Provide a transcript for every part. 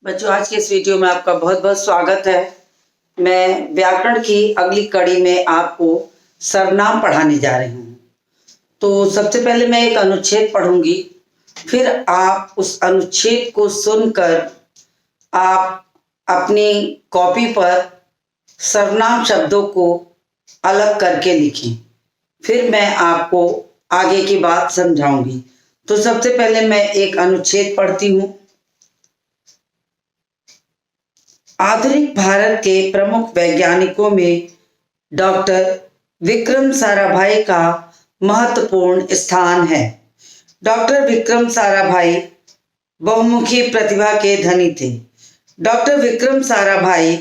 बच्चों, आज के इस वीडियो में आपका बहुत बहुत स्वागत है। मैं व्याकरण की अगली कड़ी में आपको सर्वनाम पढ़ाने जा रही हूँ। तो सबसे पहले मैं एक अनुच्छेद पढ़ूंगी, फिर आप उस अनुच्छेद को सुनकर आप अपनी कॉपी पर सर्वनाम शब्दों को अलग करके लिखें। फिर मैं आपको आगे की बात समझाऊंगी। तो सबसे पहले मैं एक अनुच्छेद पढ़ती हूँ। आधुनिक भारत के प्रमुख वैज्ञानिकों में डॉक्टर विक्रम साराभाई का महत्वपूर्ण स्थान है। डॉक्टर विक्रम साराभाई बहुमुखी प्रतिभा के धनी थे। डॉक्टर विक्रम साराभाई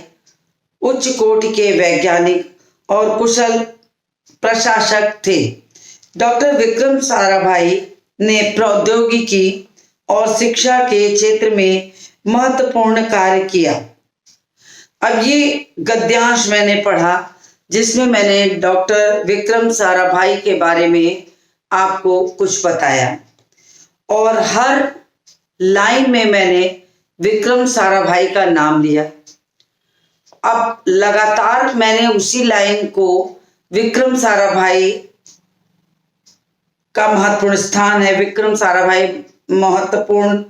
उच्च कोटि के वैज्ञानिक और कुशल प्रशासक थे। डॉक्टर विक्रम साराभाई ने प्रौद्योगिकी और शिक्षा के क्षेत्र में महत्वपूर्ण कार्य किया। अब ये गद्यांश मैंने पढ़ा जिसमें मैंने डॉक्टर विक्रम साराभाई के बारे में आपको कुछ बताया और हर लाइन में मैंने विक्रम साराभाई का नाम लिया। अब लगातार मैंने उसी लाइन को विक्रम साराभाई का महत्वपूर्ण स्थान है। विक्रम साराभाई महत्वपूर्ण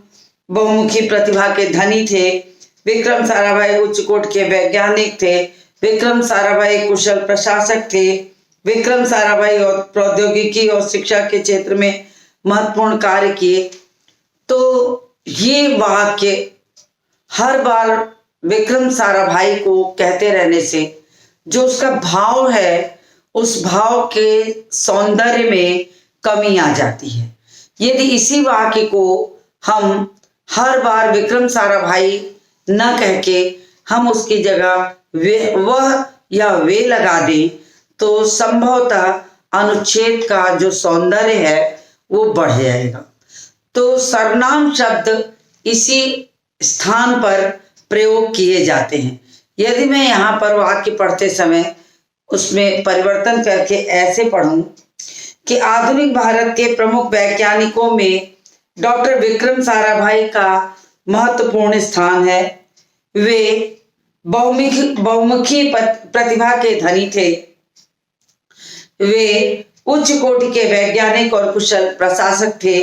बहुमुखी प्रतिभा के धनी थे। विक्रम साराभाई उच्च कोटि के वैज्ञानिक थे। विक्रम साराभाई कुशल प्रशासक थे। विक्रम साराभाई और प्रौद्योगिकी और शिक्षा के क्षेत्र में महत्वपूर्ण कार्य किए। तो ये वाक्य हर बार विक्रम साराभाई को कहते रहने से जो उसका भाव है, उस भाव के सौंदर्य में कमी आ जाती है। यदि इसी वाक्य को हम हर बार विक्रम साराभाई न कह के हम उसकी जगह वह या वे लगा दें तो संभवतः अनुच्छेद का जो सौंदर्य है वो बढ़ जाएगा। तो सर्वनाम शब्द इसी स्थान पर प्रयोग किए जाते हैं। यदि मैं यहाँ पर वाक्य पढ़ते समय उसमें परिवर्तन करके ऐसे पढ़ूं कि आधुनिक भारत के प्रमुख वैज्ञानिकों में डॉक्टर विक्रम साराभाई का महत्वपूर्ण स्थान है। वे बहुमुखी प्रतिभा के धनी थे। वे उच्च कोटि के वैज्ञानिक और कुशल प्रशासक थे।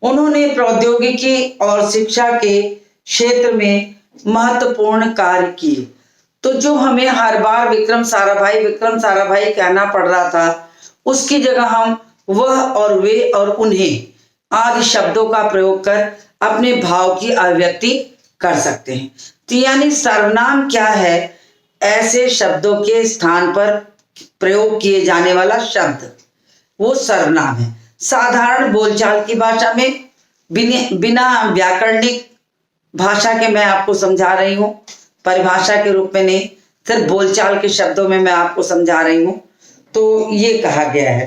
उन्होंने प्रौद्योगिकी और शिक्षा के क्षेत्र में महत्वपूर्ण कार्य किए। तो जो हमें हर बार विक्रम साराभाई कहना पड़ रहा था, उसकी जगह हम वह और वे और उन्हें आदि शब्दों का प्रयोग कर अपने भाव की अभिव्यक्ति कर सकते हैं। तो यानी सर्वनाम क्या है? ऐसे शब्दों के स्थान पर प्रयोग किए जाने वाला शब्द, वो सर्वनाम है। साधारण बोलचाल की भाषा में, बिना व्याकरणिक भाषा के मैं आपको समझा रही हूँ, परिभाषा के रूप में नहीं, सिर्फ बोलचाल के शब्दों में मैं आपको समझा रही हूँ। तो ये कहा गया है।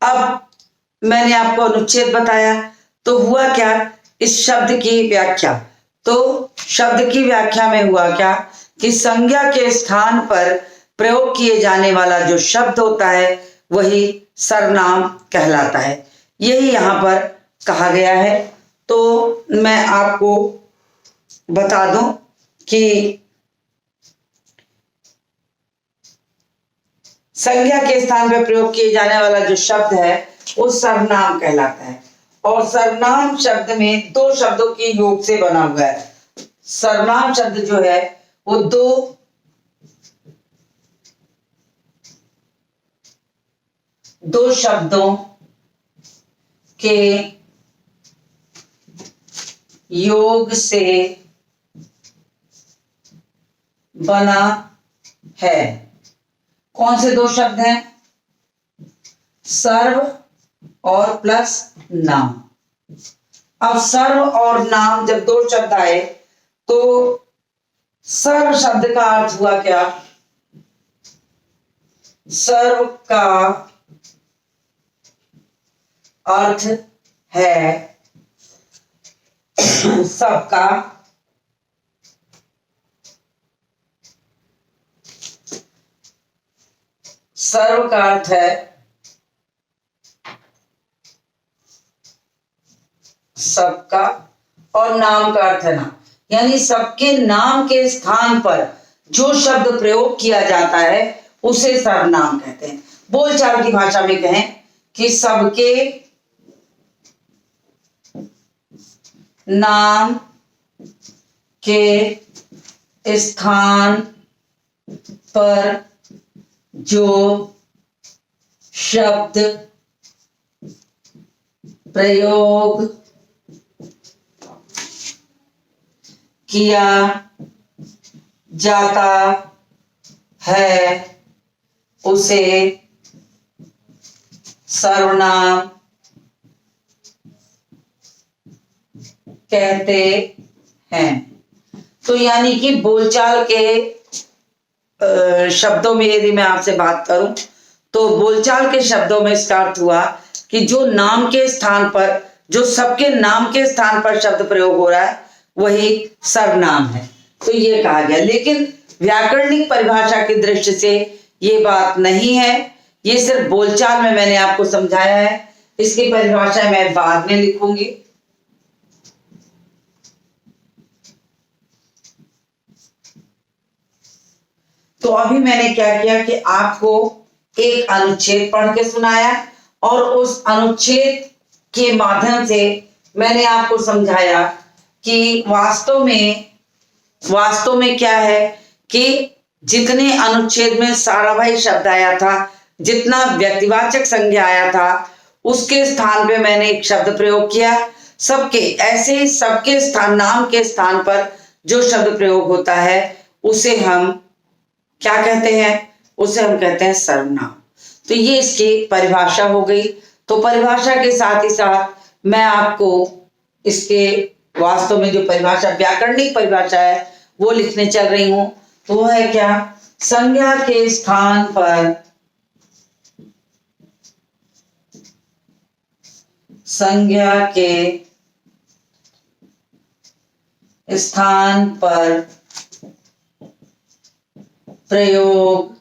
अब मैंने आपको अनुच्छेद बताया, तो हुआ क्या इस शब्द की व्याख्या? तो शब्द की व्याख्या में हुआ क्या कि संज्ञा के स्थान पर प्रयोग किए जाने वाला जो शब्द होता है वही सर्वनाम कहलाता है। यही यहाँ पर कहा गया है। तो मैं आपको बता दूं कि संज्ञा के स्थान पर प्रयोग किए जाने वाला जो शब्द है वो सर्वनाम कहलाता है। और सर्वनाम शब्द में दो शब्दों के योग से बना हुआ है। सर्वनाम शब्द जो है वो दो शब्दों के योग से बना है। कौन से दो शब्द हैं? सर्व और प्लस नाम। अब सर्व और नाम जब दो शब्द आए तो सर्व शब्द का अर्थ हुआ क्या? सर्व का अर्थ है सबका, सर्व का अर्थ है सबका और नाम का अर्थ है नाम। यानी सबके नाम के स्थान पर जो शब्द प्रयोग किया जाता है उसे सर्वनाम कहते हैं। बोलचाल की भाषा में कहें कि सबके नाम के स्थान पर जो शब्द प्रयोग किया जाता है उसे सर्वनाम कहते हैं। तो यानी कि बोलचाल के शब्दों में यदि मैं आपसे बात करूं तो बोलचाल के शब्दों में इसका अर्थ हुआ कि जो नाम के स्थान पर, जो सबके नाम के स्थान पर शब्द प्रयोग हो रहा है वही सर्वनाम है। तो ये कहा गया, लेकिन व्याकरणिक परिभाषा की दृष्टि से ये बात नहीं है, ये सिर्फ बोलचाल में मैंने आपको समझाया है। इसकी परिभाषा मैं बाद में लिखूंगी। तो अभी मैंने क्या किया कि आपको एक अनुच्छेद पढ़ के सुनाया और उस अनुच्छेद के माध्यम से मैंने आपको समझाया कि वास्तव में क्या है कि जितने अनुच्छेद में साराभाई शब्द आया था, जितना व्यक्तिवाचक संज्ञा आया था, उसके स्थान पे मैंने एक शब्द प्रयोग किया। सबके ऐसे ही सबके स्थान, नाम के स्थान पर जो शब्द प्रयोग होता है उसे हम क्या कहते हैं? उसे हम कहते हैं सर्वनाम। तो ये इसकी परिभाषा हो गई। तो परिभाषा के साथ ही साथ मैं आपको इसके वास्तव में जो परिभाषा, व्याकरणिक परिभाषा है वो लिखने चल रही हूं। तो वो है क्या? संज्ञा के स्थान पर, संज्ञा के स्थान पर प्रयोग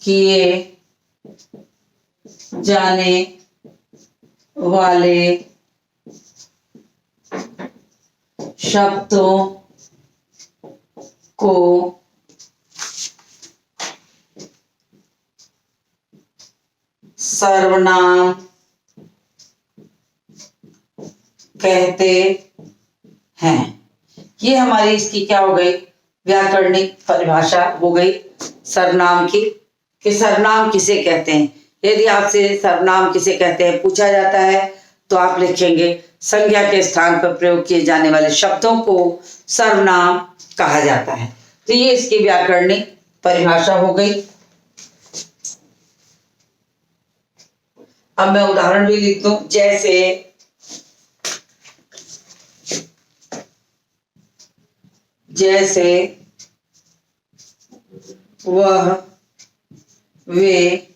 किए जाने वाले शब्दों को सर्वनाम कहते हैं। ये हमारी इसकी क्या हो गई? व्याकरणिक परिभाषा हो गई सर्वनाम की, कि सर्वनाम किसे कहते हैं। यदि आपसे सर्वनाम किसे कहते हैं पूछा जाता है तो आप लिखेंगे संज्ञा के स्थान पर प्रयोग किए जाने वाले शब्दों को सर्वनाम कहा जाता है। तो ये इसकी व्याकरणिक परिभाषा हो गई। अब मैं उदाहरण भी लिख दूं, जैसे वह, वे,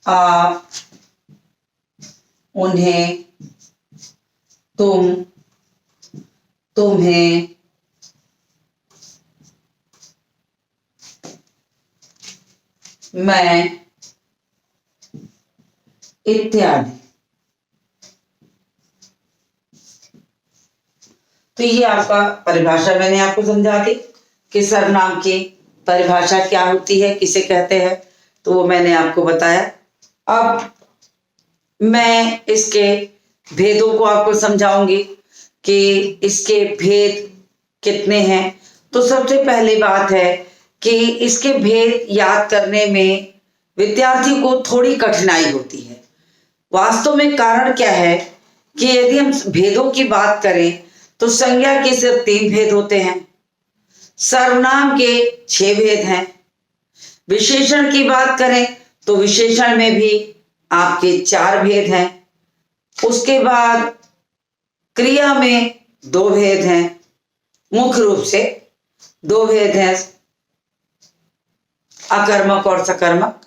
आप, उन्हें, तुम, तुम्हें, मैं, इत्यादि। तो ये आपका परिभाषा मैंने आपको समझा दी कि सर्वनाम की परिभाषा क्या होती है, किसे कहते हैं, तो वो मैंने आपको बताया। अब मैं इसके भेदों को आपको समझाऊंगी कि इसके भेद कितने हैं। तो सबसे पहली बात है कि इसके भेद याद करने में विद्यार्थी को थोड़ी कठिनाई होती है। वास्तव में कारण क्या है कि यदि हम भेदों की बात करें तो संज्ञा के सिर्फ 3 भेद होते हैं, सर्वनाम के 6 भेद हैं। विशेषण की बात करें तो विशेषण में भी आपके 4 भेद हैं। उसके बाद क्रिया में 2 भेद हैं, मुख्य रूप से 2 भेद हैं, अकर्मक और सकर्मक।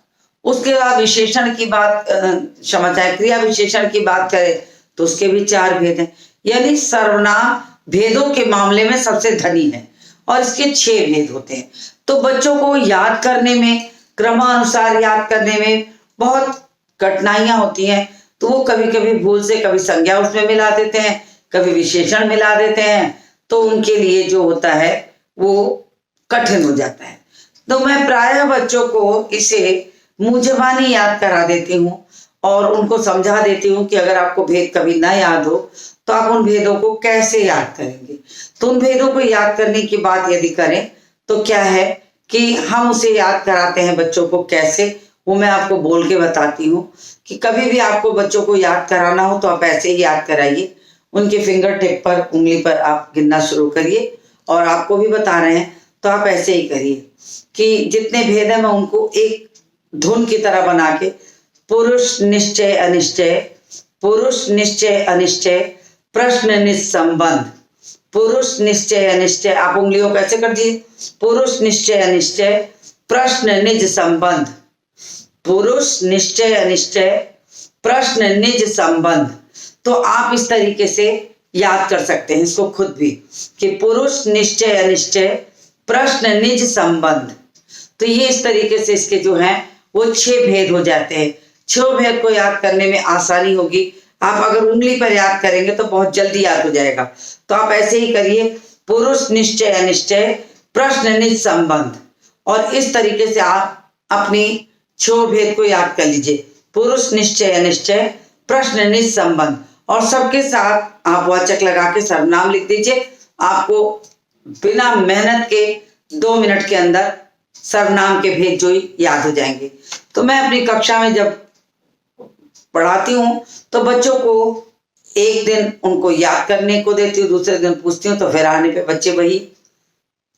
उसके बाद विशेषण की बात, क्षमा चाहे क्रिया विशेषण की बात करें तो उसके भी 4 भेद हैं। यानी सर्वनाम भेदों के मामले में सबसे धनी है और इसके 6 भेद होते हैं। तो बच्चों को याद करने में, क्रमानुसार याद करने में बहुत कठिनाइयां होती हैं। तो वो कभी कभी भूल से कभी संज्ञा उसमें मिला देते हैं, कभी विशेषण मिला देते हैं, तो उनके लिए जो होता है वो कठिन हो जाता है। तो मैं प्रायः बच्चों को इसे मुंह ज़बानी याद करा देती हूँ और उनको समझा देती हूँ कि अगर आपको भेद कभी ना याद हो तो आप उन भेदों को कैसे याद करेंगे। तो उन भेदों को याद करने की बात यदि करें तो क्या है कि हम उसे याद कराते हैं बच्चों को कैसे, वो मैं आपको बोल के बताती हूँ कि कभी भी आपको बच्चों को याद कराना हो तो आप ऐसे ही याद कराइए। उनके फिंगर टिप पर, उंगली पर आप गिनना शुरू करिए और आपको भी बता रहे हैं तो आप ऐसे ही करिए कि जितने भेद हैं मैं उनको एक धुन की तरह बना के पुरुष निश्चय अनिश्चय, पुरुष निश्चय अनिश्चय, प्रश्न निस्संबंध, पुरुष निश्चय अनिश्चय, आप उंगलियों को ऐसे कर दीजिए, पुरुष निश्चय अनिश्चय, प्रश्न निज संबंध, पुरुष निश्चय अनिश्चय, प्रश्न निज संबंध। तो आप इस तरीके से याद कर सकते हैं इसको खुद भी कि पुरुष निश्चय अनिश्चय, प्रश्न निज संबंध। तो ये इस तरीके से इसके जो हैं वो 6 भेद हो जाते हैं। 6 भेद को याद करने में आसानी होगी। आप अगर उंगली पर याद करेंगे तो बहुत जल्दी याद हो जाएगा। तो आप ऐसे ही करिए, पुरुष निश्चय अनिश्चय, प्रश्न निज संबंध, और इस तरीके से आप अपनी 6 भेद को याद कर लीजिए। पुरुष निश्चय अनिश्चय, प्रश्न निज संबंध, और सबके साथ आप वाचक लगा के सर्वनाम लिख दीजिए। आपको बिना मेहनत के 2 मिनट के अंदर सर्वनाम के भेद जो याद हो जाएंगे। तो मैं अपनी कक्षा में जब पढ़ाती हूँ तो बच्चों को एक दिन उनको याद करने को देती हूँ, दूसरे दिन पूछती हूँ, तो फिर आने पे बच्चे वही,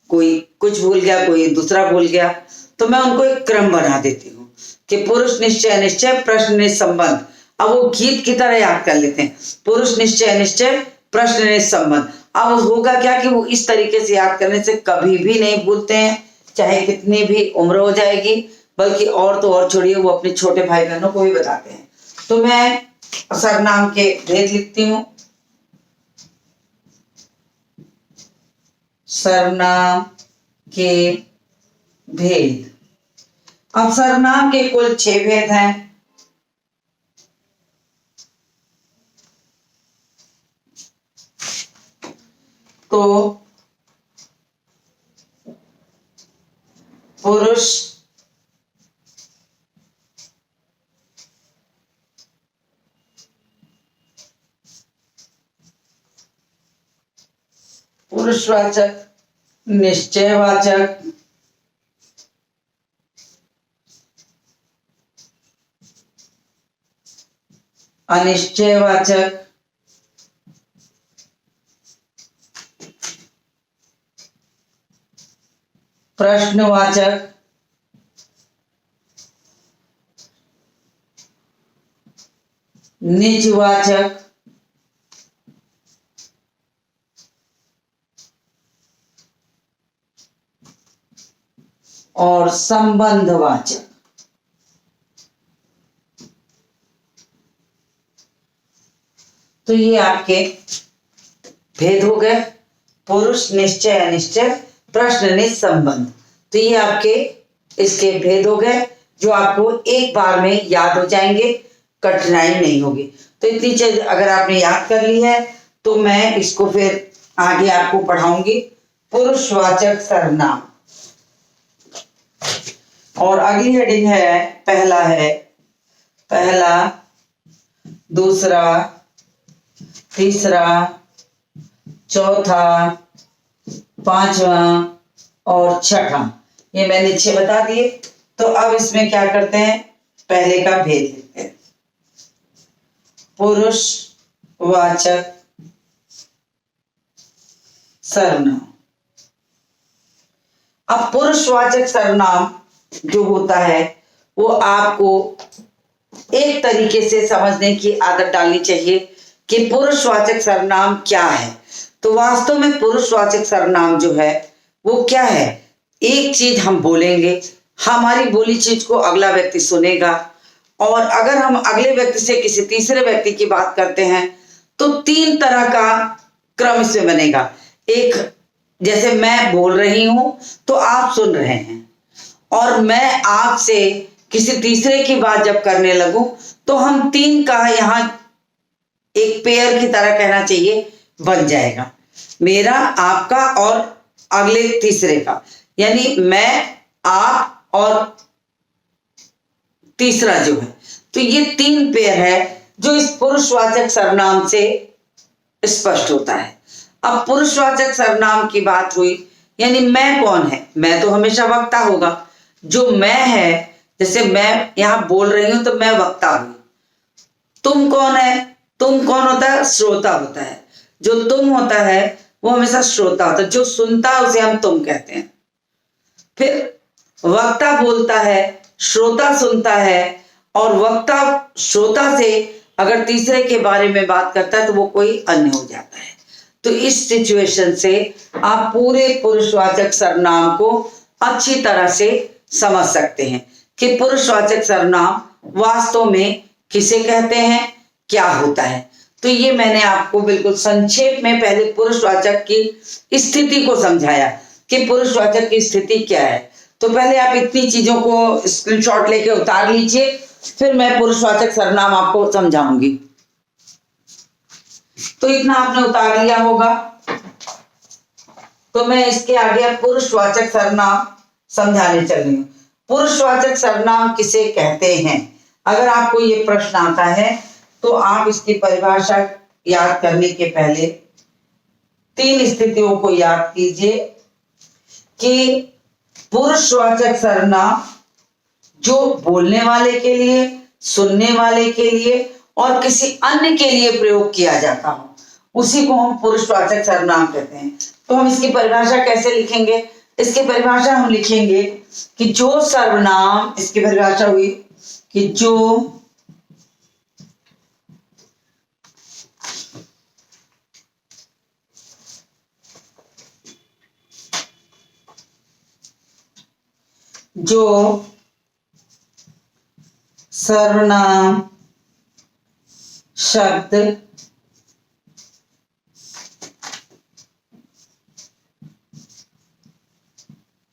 कोई कुछ भूल गया, कोई दूसरा भूल गया, तो मैं उनको एक क्रम बना देती हूँ कि पुरुष निश्चय अनिश्चय, प्रश्न निज संबंध। अब वो गीत की तरह याद कर लेते हैं, पुरुष निश्चय अनिश्चय, प्रश्न निज संबंध। अब होगा क्या कि वो इस तरीके से याद करने से कभी भी नहीं भूलते हैं, चाहे कितनी भी उम्र हो जाएगी, बल्कि और तो और छोड़िए वो अपने छोटे भाई बहनों को भी बताते हैं। तो मैं सर्वनाम के भेद लिखती हूँ। सर्वनाम के भेद। अब सर्वनाम के कुल 6 भेद हैं। तो पुरुष, पुरुषवाचक, निश्चयवाचक, अनिश्चयवाचक, प्रश्नवाचक, निजवाचक, और संबंधवाचक। तो ये आपके भेद हो गए, पुरुष निश्चय अनिश्चय, प्रश्न निज संबंध। तो ये आपके इसके भेद हो गए जो आपको एक बार में याद हो जाएंगे, कठिनाई नहीं होगी। तो इतनी चीज अगर आपने याद कर ली है तो मैं इसको फिर आगे आपको पढ़ाऊंगी। पुरुषवाचक सर्वनाम, और अगली हेडिंग है, पहला, दूसरा, तीसरा, चौथा, पांचवा और छठा। ये मैंने 6 बता दिए। तो अब इसमें क्या करते हैं, पहले का भेद लिखते हैं। पुरुषवाचक सर्वनाम। अब पुरुषवाचक सर्वनाम जो होता है वो आपको एक तरीके से समझने की आदत डालनी चाहिए कि पुरुषवाचक सर्वनाम क्या है। तो वास्तव में पुरुषवाचक सर्वनाम जो है वो क्या है, एक चीज हम बोलेंगे, हमारी बोली चीज को अगला व्यक्ति सुनेगा, और अगर हम अगले व्यक्ति से किसी तीसरे व्यक्ति की बात करते हैं तो 3 तरह का क्रम इसमें बनेगा। एक, जैसे मैं बोल रही हूं तो आप सुन रहे हैं, और मैं आपसे किसी तीसरे की बात जब करने लगूं तो हम 3 का यहाँ एक पेयर की तरह कहना चाहिए बन जाएगा, मेरा, आपका और अगले तीसरे का, यानी मैं, आप और तीसरा जो है। तो ये 3 पेयर है जो इस पुरुषवाचक सर्वनाम से स्पष्ट होता है। अब पुरुषवाचक सर्वनाम की बात हुई, यानी मैं कौन है? मैं तो हमेशा वक्ता होगा। जो मैं है, जैसे मैं यहां बोल रही हूं तो मैं वक्ता हूं। तुम कौन है? तुम कौन होता है? श्रोता होता है। जो तुम होता है वो हमेशा श्रोता होता है, जो सुनता है उसे हम तुम कहते हैं। फिर वक्ता बोलता है, श्रोता सुनता है, और वक्ता श्रोता से अगर तीसरे के बारे में बात करता है तो वो कोई अन्य हो जाता है। तो इस सिचुएशन से आप पूरे पुरुषवाचक सर्वनाम को अच्छी तरह से समझ सकते हैं कि पुरुषवाचक सर्वनाम वास्तव में किसे कहते हैं, क्या होता है। तो ये मैंने आपको बिल्कुल संक्षेप में पहले पुरुषवाचक की स्थिति को समझाया कि पुरुषवाचक की स्थिति क्या है। तो पहले आप इतनी चीजों को स्क्रीनशॉट लेके उतार लीजिए, फिर मैं पुरुषवाचक सर्वनाम आपको समझाऊंगी। तो इतना आपने उतार लिया होगा, तो मैं इसके आगे अब पुरुषवाचक सर्वनाम समझाने चल रही हूं। पुरुषवाचक सर्वनाम किसे कहते हैं? अगर आपको ये प्रश्न आता है तो आप इसकी परिभाषा याद करने के पहले 3 स्थितियों को याद कीजिए कि पुरुषवाचक सर्वनाम जो बोलने वाले के लिए, सुनने वाले के लिए और किसी अन्य के लिए प्रयोग किया जाता हो, उसी को हम पुरुषवाचक सर्वनाम कहते हैं। तो हम इसकी परिभाषा कैसे लिखेंगे? इसकी परिभाषा हम लिखेंगे कि जो सर्वनाम, इसकी परिभाषा हुई कि जो सर्वनाम शब्द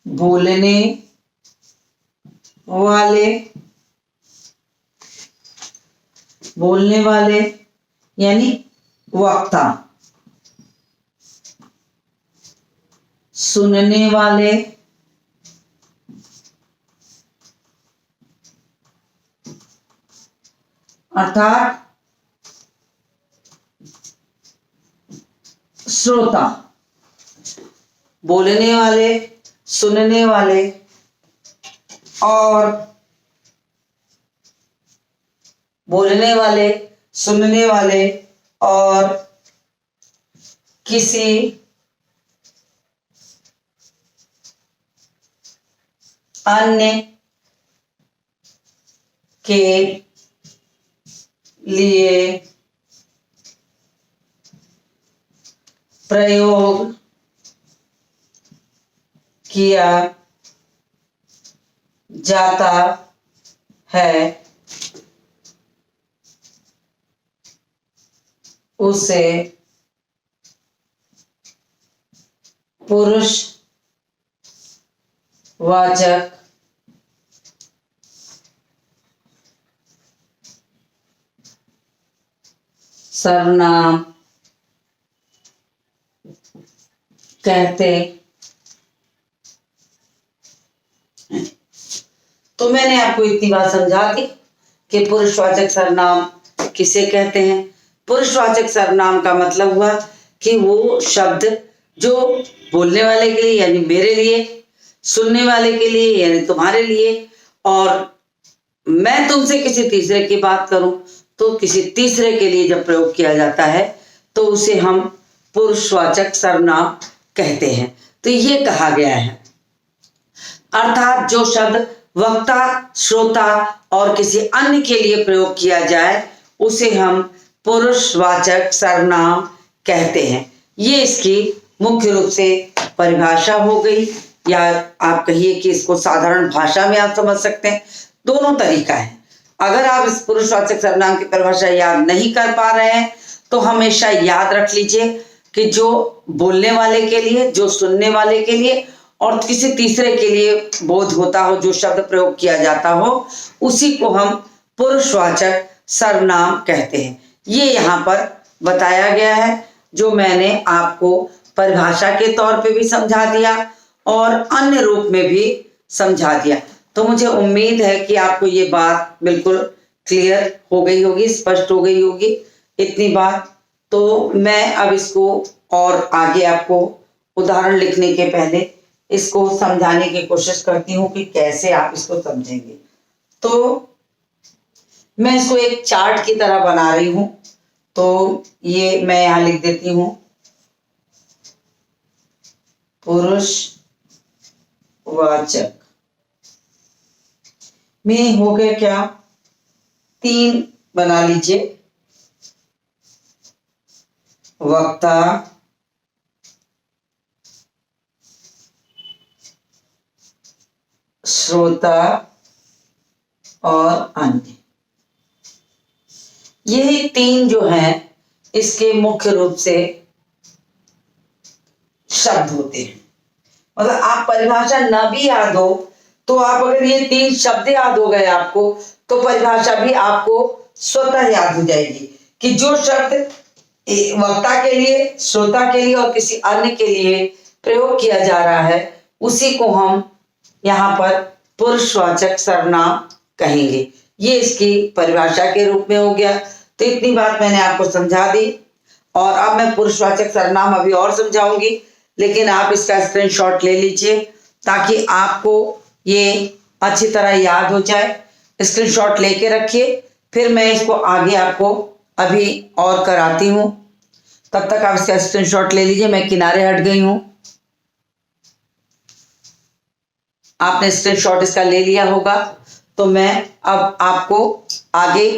बोलने वाले यानी वक्ता, सुनने वाले अर्थात श्रोता, बोलने वाले, सुनने वाले और बोलने वाले, सुनने वाले और किसी अन्य के लिए प्रयोग किया जाता है, उसे पुरुषवाचक सर्वनाम कहते हैं। तो मैंने आपको इतनी बात समझा दी कि पुरुषवाचक सर्वनाम किसे कहते हैं। पुरुषवाचक सर्वनाम का मतलब हुआ कि वो शब्द जो बोलने वाले के लिए यानी मेरे लिए, सुनने वाले के लिए यानी तुम्हारे लिए, और मैं तुमसे किसी तीसरे की बात करूं तो किसी तीसरे के लिए जब प्रयोग किया जाता है तो उसे हम पुरुषवाचक सर्वनाम कहते हैं। तो ये कहा गया है, अर्थात जो शब्द वक्ता, श्रोता और किसी अन्य के लिए प्रयोग किया जाए उसे हम पुरुषवाचक सर्वनाम कहते हैं। ये इसकी मुख्य रूप से परिभाषा हो गई, या आप कहिए कि इसको साधारण भाषा में आप समझ सकते हैं। दोनों तरीका है। अगर आप इस पुरुषवाचक सर्वनाम की परिभाषा याद नहीं कर पा रहे हैं तो हमेशा याद रख लीजिए कि जो बोलने वाले के लिए, जो सुनने वाले के लिए और किसी तीसरे के लिए बोध होता हो, जो शब्द प्रयोग किया जाता हो, उसी को हम पुरुषवाचक सर्वनाम कहते हैं। ये यहाँ पर बताया गया है। जो मैंने आपको परिभाषा के तौर पे भी समझा दिया और अन्य रूप में भी समझा दिया। तो मुझे उम्मीद है कि आपको ये बात बिल्कुल क्लियर हो गई होगी, स्पष्ट हो गई होगी इतनी बात। तो मैं अब इसको और आगे आपको उदाहरण लिखने के पहले इसको समझाने की कोशिश करती हूँ कि कैसे आप इसको समझेंगे। तो मैं इसको एक चार्ट की तरह बना रही हूं। तो ये मैं यहां लिख देती हूं, पुरुषवाचक में हो गया क्या, 3 बना लीजिए, वक्ता, श्रोता और अन्य। यही 3 जो हैं इसके मुख्य रूप से शब्द होते हैं। मतलब आप परिभाषा न भी याद हो तो आप अगर ये 3 शब्द याद हो गए आपको, तो परिभाषा भी आपको स्वतः याद हो जाएगी कि जो शब्द वक्ता के लिए, श्रोता के लिए और किसी अन्य के लिए प्रयोग किया जा रहा है उसी को हम यहाँ पर पुरुषवाचक सर्वनाम कहेंगे। ये इसकी परिभाषा के रूप में हो गया। तो इतनी बात मैंने आपको समझा दी और अब मैं पुरुषवाचक सर्वनाम अभी और समझाऊंगी, लेकिन आप इसका स्क्रीनशॉट ले लीजिए ताकि आपको ये अच्छी तरह याद हो जाए। स्क्रीनशॉट लेके रखिए, फिर मैं इसको आगे आपको अभी और कराती हूँ। तब तक आप इसका स्क्रीनशॉट ले लीजिए। मैं किनारे हट गई हूँ, आपने स्क्रीनशॉट इसका ले लिया होगा। तो मैं अब आपको आगे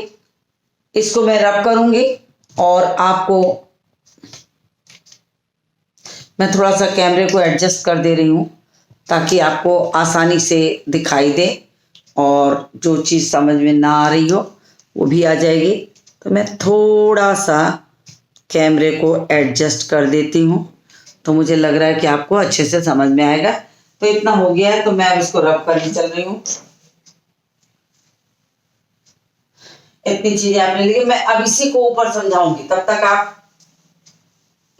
इसको मैं रब करूंगी और आपको मैं थोड़ा सा कैमरे को एडजस्ट कर दे रही हूं ताकि आपको आसानी से दिखाई दे और जो चीज़ समझ में ना आ रही हो वो भी आ जाएगी। तो मैं थोड़ा सा कैमरे को एडजस्ट कर देती हूँ, तो मुझे लग रहा है कि आपको अच्छे से समझ में आएगा। तो इतना हो गया है, तो मैं अब इसको रब करने चल रही हूँ। इतनी चीजें आपने लिखी, मैं अब इसी को ऊपर समझाऊंगी। तब तक आप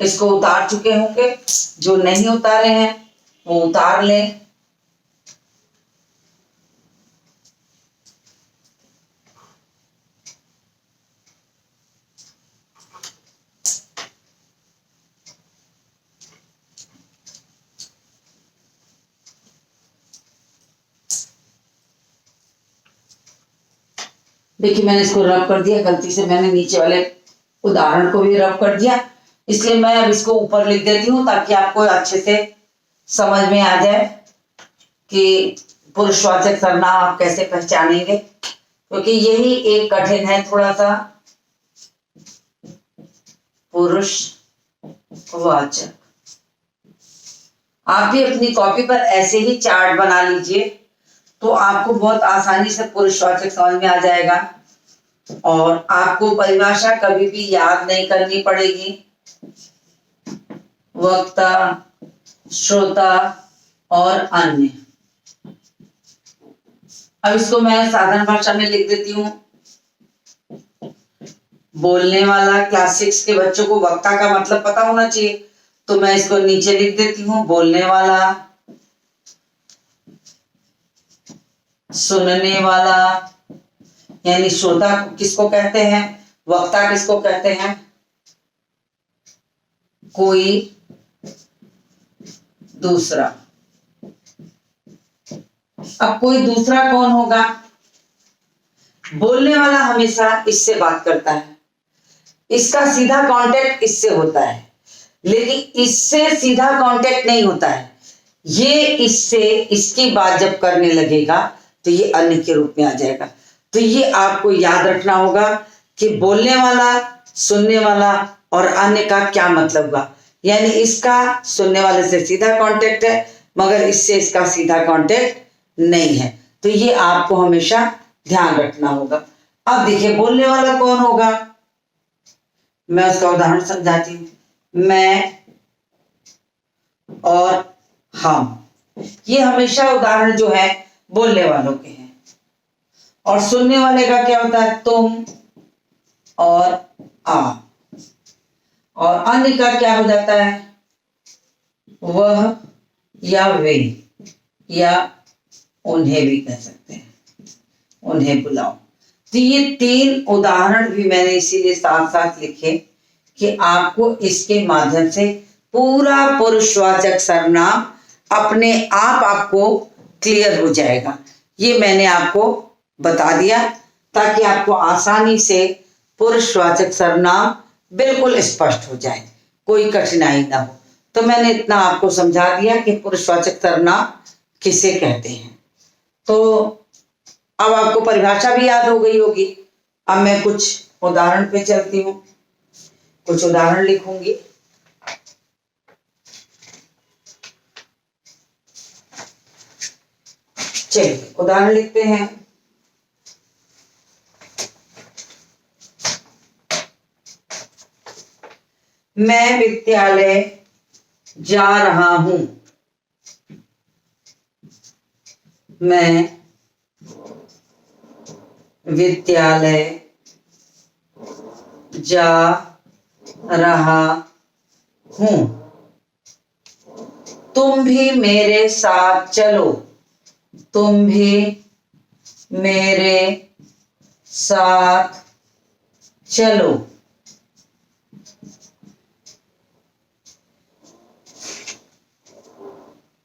इसको उतार चुके होंगे, जो नहीं उतारे हैं वो उतार लें। देखिए मैंने इसको रब कर दिया, गलती से मैंने नीचे वाले उदाहरण को भी रब कर दिया, इसलिए मैं अब इसको ऊपर लिख देती हूँ ताकि आपको अच्छे से समझ में आ जाए कि पुरुषवाचक सर्वनाम आप कैसे पहचानेंगे, क्योंकि यही एक कठिन है थोड़ा सा। पुरुषवाचक आप भी अपनी कॉपी पर ऐसे ही चार्ट बना लीजिए, तो आपको बहुत आसानी से पुरुषवाचक समझ में आ जाएगा और आपको परिभाषा कभी भी याद नहीं करनी पड़ेगी। वक्ता, श्रोता और अन्य। अब इसको मैं साधारण भाषा में लिख देती हूँ। बोलने वाला, क्लास 6 के बच्चों को वक्ता का मतलब पता होना चाहिए, तो मैं इसको नीचे लिख देती हूँ। बोलने वाला, सुनने वाला, यानी श्रोता किसको कहते हैं, वक्ता किसको कहते हैं, कोई दूसरा। अब कोई दूसरा कौन होगा? बोलने वाला हमेशा इससे बात करता है, इसका सीधा कांटेक्ट इससे होता है, लेकिन इससे सीधा कांटेक्ट नहीं होता है। ये इससे इसकी बात जब करने लगेगा तो ये अन्य के रूप में आ जाएगा। तो ये आपको याद रखना होगा कि बोलने वाला, सुनने वाला और अन्य का क्या मतलब हुआ। यानी इसका सुनने वाले से सीधा कांटेक्ट है, मगर इससे इसका सीधा कांटेक्ट नहीं है। तो ये आपको हमेशा ध्यान रखना होगा। अब देखिए बोलने वाला कौन होगा, मैं उसका उदाहरण समझाती हूँ। मैं और हम, ये हमेशा उदाहरण जो है बोलने वालों के हैं। और सुनने वाले का क्या होता है? तुम और आप। और अन्य का क्या हो जाता है, वह या वे या उन्हें भी कह सकते हैं, उन्हें बुलाओ। तो ये 3 उदाहरण भी मैंने इसीलिए साथ साथ लिखे कि आपको इसके माध्यम से पूरा पुरुषवाचक सर्वनाम अपने आप आपको क्लियर हो जाएगा। ये मैंने आपको बता दिया ताकि आपको आसानी से पुरुषवाचक सर्वनाम बिल्कुल स्पष्ट हो जाए, कोई कठिनाई ना हो। तो मैंने इतना आपको समझा दिया कि पुरुषवाचक सर्वनाम किसे कहते हैं। तो अब आपको परिभाषा भी याद हो गई होगी। अब मैं कुछ उदाहरण पे चलती हूँ, कुछ उदाहरण लिखूंगी। चलिए उदाहरण लिखते हैं। मैं विद्यालय जा रहा हूं। मैं विद्यालय जा रहा हूं। तुम भी मेरे साथ चलो। तुम भी मेरे साथ चलो।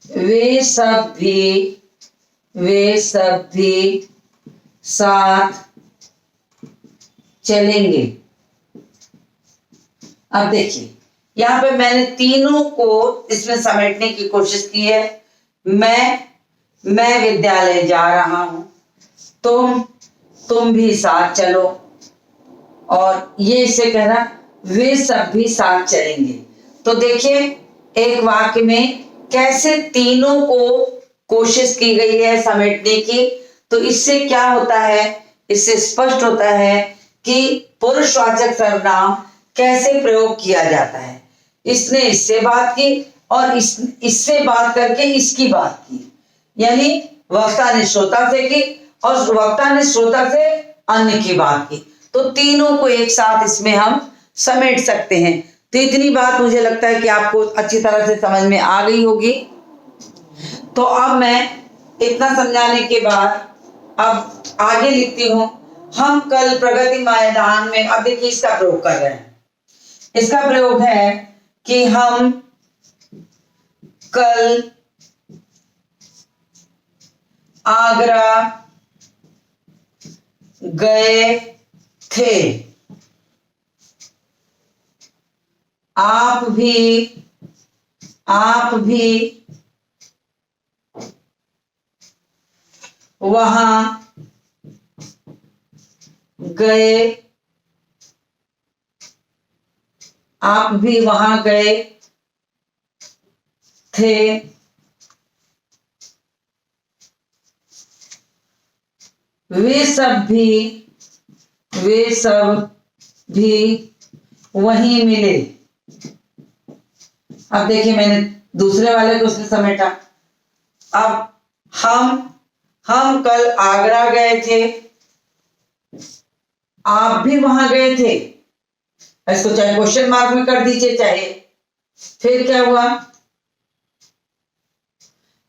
वे सब भी साथ चलेंगे। अब देखिए यहां पे मैंने तीनों को इसमें समेटने की कोशिश की है। मैं विद्यालय जा रहा हूं, तुम भी साथ चलो, और ये इसे कहना वे सब भी साथ चलेंगे। तो देखिए एक वाक्य में कैसे तीनों को कोशिश की गई है समेटने की। तो इससे क्या होता है, इससे स्पष्ट होता है कि पुरुषवाचक सर्वनाम कैसे प्रयोग किया जाता है। इसने इससे बात की और इससे बात करके इसकी बात की, यानी वक्ता ने श्रोता से की और वक्ता ने श्रोता से अन्य की बात की। तो तीनों को एक साथ इसमें हम समेट सकते हैं। तो इतनी बात मुझे लगता है कि आपको अच्छी तरह से समझ में आ गई होगी। तो अब मैं इतना समझाने के बाद अब आगे लिखती हूं। हम कल प्रगति मैदान में, अब देखिए इसका प्रयोग कर रहे हैं। इसका प्रयोग है कि हम कल आगरा गए थे। आप भी वहां गए। आप भी वहां गए थे। वे सब भी वहीं मिले। अब देखिए मैंने दूसरे वाले को उसने समेटा। अब हम कल आगरा गए थे। आप भी वहां गए थे। इसको चाहे क्वेश्चन मार्क में कर दीजिए चाहे। फिर क्या हुआ,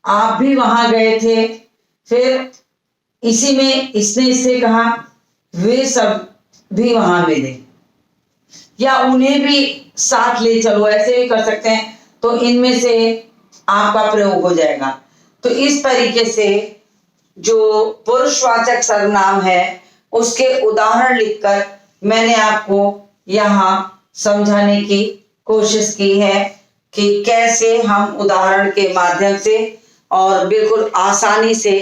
आप भी वहां गए थे। फिर इसी में इसने इससे कहा वे सब भी वहां मिले, या उन्हें भी साथ ले चलो, ऐसे भी कर सकते हैं। तो इनमें से आपका प्रयोग हो जाएगा। तो इस तरीके से जो पुरुषवाचक सर्वनाम है उसके उदाहरण लिखकर मैंने आपको यहाँ समझाने की कोशिश की है कि कैसे हम उदाहरण के माध्यम से और बिल्कुल आसानी से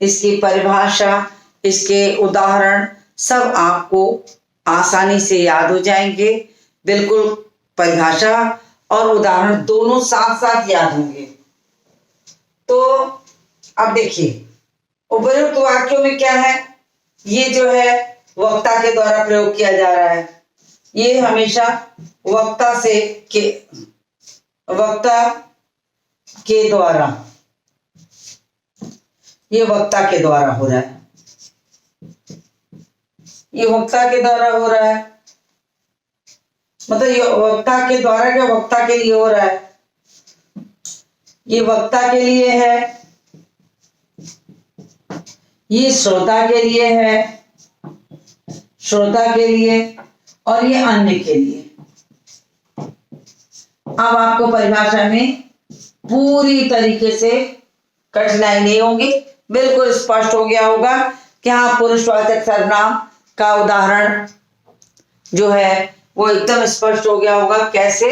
इसकी परिभाषा, इसके उदाहरण सब आपको आसानी से याद हो जाएंगे। बिल्कुल परिभाषा और उदाहरण दोनों साथ साथ याद होंगे। तो अब देखिए उपयुक्त वाक्यों में क्या है, ये जो है वक्ता के द्वारा प्रयोग किया जा रहा है। ये हमेशा वक्ता के द्वारा, ये वक्ता के द्वारा हो रहा है। ये वक्ता के द्वारा हो रहा है। मतलब ये वक्ता के द्वारा क्या वक्ता के लिए हो रहा है, ये वक्ता के लिए है, ये श्रोता के लिए है, श्रोता के लिए, और ये अन्य के लिए। अब आपको परिभाषा में पूरी तरीके से कठिनाई नहीं होगी, बिल्कुल स्पष्ट हो गया होगा कि हाँ पुरुषवाचक सर्वनाम का उदाहरण जो है वो एकदम स्पष्ट हो गया होगा, कैसे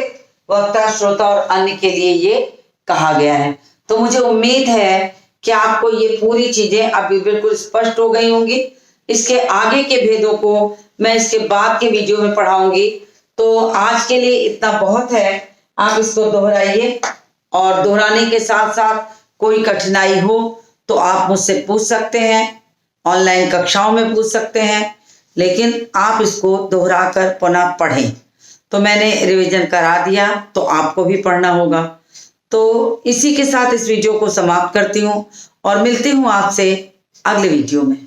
वक्ता, श्रोता और अन्य के लिए ये कहा गया है। तो मुझे उम्मीद है कि आपको ये पूरी चीजें अभी बिल्कुल स्पष्ट हो गई होंगी। इसके आगे के भेदों को मैं इसके बाद के वीडियो में पढ़ाऊंगी। तो आज के लिए इतना बहुत है, आप इसको दोहराइए, और दोहराने के साथ साथ कोई कठिनाई हो तो आप मुझसे पूछ सकते हैं, ऑनलाइन कक्षाओं में पूछ सकते हैं, लेकिन आप इसको दोहरा कर पुनः पढ़ें। तो मैंने रिवीजन करा दिया, तो आपको भी पढ़ना होगा। तो इसी के साथ इस वीडियो को समाप्त करती हूँ और मिलती हूँ आपसे अगले वीडियो में।